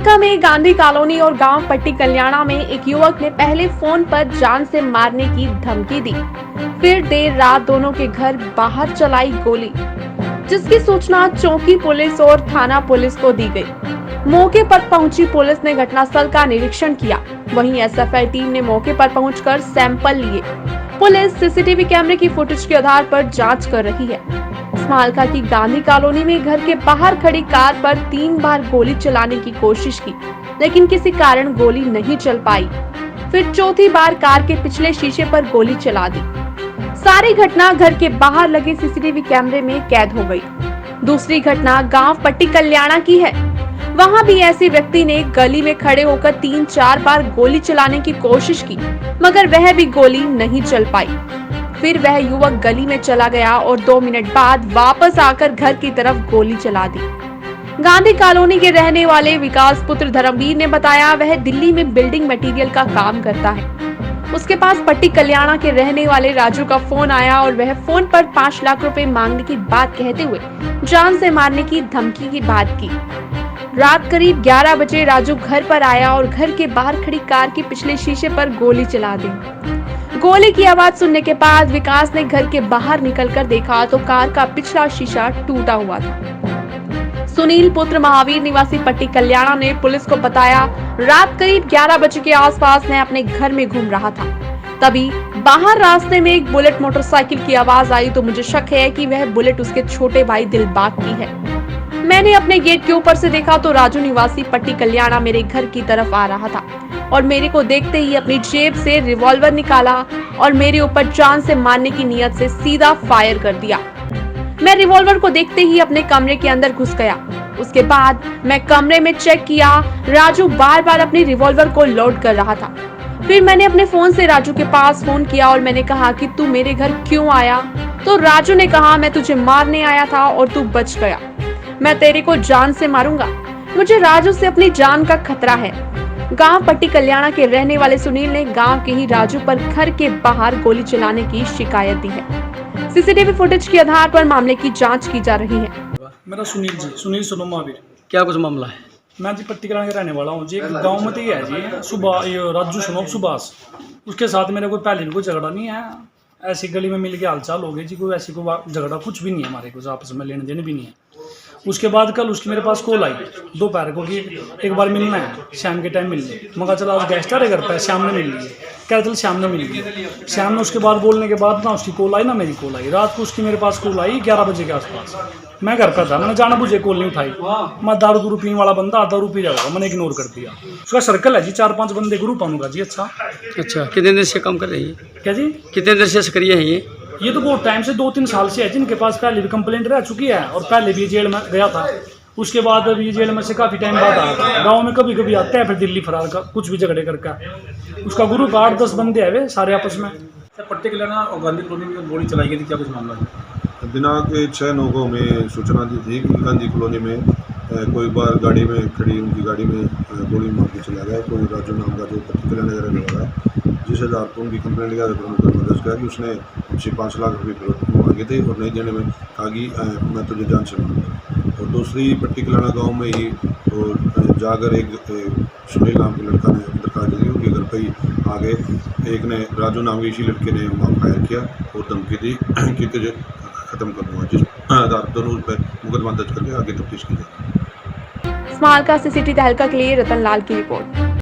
स्मालका में गांधी कॉलोनी और गांव पट्टी कल्याणा में एक युवक ने पहले फोन पर जान से मारने की धमकी दी, फिर देर रात दोनों के घर बाहर चलाई गोली, जिसकी सूचना चौकी पुलिस और थाना पुलिस को दी गई। मौके पर पहुंची पुलिस ने घटनास्थल का निरीक्षण किया, वहीं एसएफआई टीम ने मौके पर पहुंचकर सैंपल लिए। पुलिस सीसीटीवी कैमरे की फुटेज के आधार पर जांच कर रही है। स्मालका की गांधी कॉलोनी में घर के बाहर खड़ी कार पर 3 बार गोली चलाने की कोशिश की, लेकिन किसी कारण गोली नहीं चल पाई। फिर चौथी बार कार के पिछले शीशे पर गोली चला दी। सारी घटना घर के बाहर लगे सीसीटीवी कैमरे में कैद हो गई। दूसरी घटना गांव पट्टी कल्याणा की है। वहां भी ऐसे व्यक्ति ने गली में खड़े होकर 3-4 बार गोली चलाने की कोशिश की, मगर वह भी गोली नहीं चल पाई। फिर वह युवक गली में चला गया और 2 मिनट बाद वापस आकर घर की तरफ गोली चला दी। गांधी कॉलोनी के रहने वाले विकास पुत्र धर्मवीर ने बताया, वह दिल्ली में बिल्डिंग मटेरियल का काम करता है। उसके पास पट्टी कल्याणा के रहने वाले राजू का फोन आया और वह फोन पर 5 लाख रुपए मांगने की बात कहते हुए जान से मारने की धमकी की बात की। रात करीब 11 बजे राजू घर पर आया और घर के बाहर खड़ी कार के पिछले शीशे पर गोली चला दी। गोली की आवाज सुनने के बाद विकास ने घर के बाहर निकलकर देखा तो कार का पिछला शीशा टूटा हुआ था। सुनील पुत्र महावीर निवासी पट्टी कल्याणा ने पुलिस को बताया, रात करीब 11 बजे के आसपास मैं अपने घर में घूम रहा था। तभी बाहर रास्ते में एक बुलेट मोटरसाइकिल की आवाज आई तो मुझे शक है कि वह बुलेट उसके छोटे भाई दिलबाग की है। मैंने अपने गेट के ऊपर से देखा तो राजू निवासी पट्टी कल्याणा मेरे घर की तरफ आ रहा था और मेरे को देखते ही अपनी जेब से रिवॉल्वर निकाला और मेरे ऊपर जान से मारने की नीयत से सीधा फायर कर दिया। मैं रिवॉल्वर को देखते ही अपने कमरे के अंदर घुस गया। उसके बाद मैं कमरे में चेक किया, राजू बार बार अपने रिवॉल्वर को लोड कर रहा था। फिर मैंने अपने फोन से राजू के पास फोन किया और मैंने कहा कि तू मेरे घर क्यों आया? तो राजू ने कहा, मैं तुझे मारने आया था और तू बच गया। मैं तेरे को जान से मारूंगा। मुझे राजू से अपनी जान का खतरा है। गांव पट्टी कल्याणा के रहने वाले सुनील ने गांव के ही राजू पर घर के बाहर गोली चलाने की शिकायत दी है। सीसीटीवी फुटेज के आधार पर मामले की जांच की जा रही है। मेरा सुनील सोनू महावीर। क्या कुछ मामला है? मैं जी पट्टी कल्याण के रहने वाला हूँ जी। एक गांव में तो ये है जी, सुबह ये राजू सनोप सुभाष, उसके साथ मेरा कोई पहले भी कोई झगड़ा नहीं है। ऐसी गली में मिल के हालचाल हो गई जी, कोई ऐसी कोई झगड़ा कुछ भी नहीं है, हमारे कुछ आपस में लेने देने भी नहीं है। उसके बाद कल उसकी मेरे पास कॉल आई दोपहर को कि एक बार मिलना है, शाम के टाइम मिलने। मगर चला आज गेस्ट आ रहे करता है, शाम ने मिल लिए, क्या चल शाम ने मिल लिए। शाम ने उसके बाद बोलने के बाद ना उसकी कॉल आई ना मेरी कॉल आई। रात को उसकी मेरे पास कॉल आई 11 बजे के आसपास। मैं घर पर था, मैंने जाना बुझे कॉल नहीं उठाई। मैं दारू दूरू पीने वाला बंदा, दारू पी जाएगा, मैंने इग्नोर कर दिया। उसका सर्कल है जी 4-5 बंदे ग्रुप आऊँगा जी। अच्छा कितने देर से काम कर रही है? क्या जी? कितने देर से सक्रिय है ये तो बहुत टाइम से 2-3 साल से है, जिनके पास पहले भी कंप्लेंट रह चुकी है और पहले भी जेल में गया था। उसके बाद अभी जेल में से काफ़ी टाइम बाद आया था। गाँव में कभी कभी आता है, फिर दिल्ली फरार का कुछ भी झगड़े करके। उसका ग्रुप 8-10 बंदे है वे सारे आपस में। पट्टी कल्याणा और गांधी कॉलोनी में गोली चलाई गई थी, क्या कुछ मामला है? दिनांक 6/9 को हमें सूचना दी थी कि गांधी कॉलोनी में कोई बार गाड़ी में खड़ी उनकी गाड़ी में गोली मार के चला गया। कोई राजू नाम का जो पट्टी कल्याणा का रहने वाला है, जिस आधार पर उनकी कंप्लेंट के आधार पर मुकदमा दर्ज किया कि उसने हमसे 5 लाख रुपये मांगे थे और नहीं देने में कहा कि मैं तुझे जान से मारूंगा। और दूसरी पट्टी कल्याणा गाँव में ही और जाकर एक सुनील नाम के लड़का ने दरखास्त दी उनके घर पर ही आगे एक ने राजू नाम के इसी लड़के ने वहाँ फायर किया और धमकी दी कि तुझे खत्म कर दूंगा, जिस आधार पर उस पर मुकदमा दर्ज करके आगे तफ्तीश की जाए। स्मालका से सिटी तहलका के लिए रतन लाल की रिपोर्ट।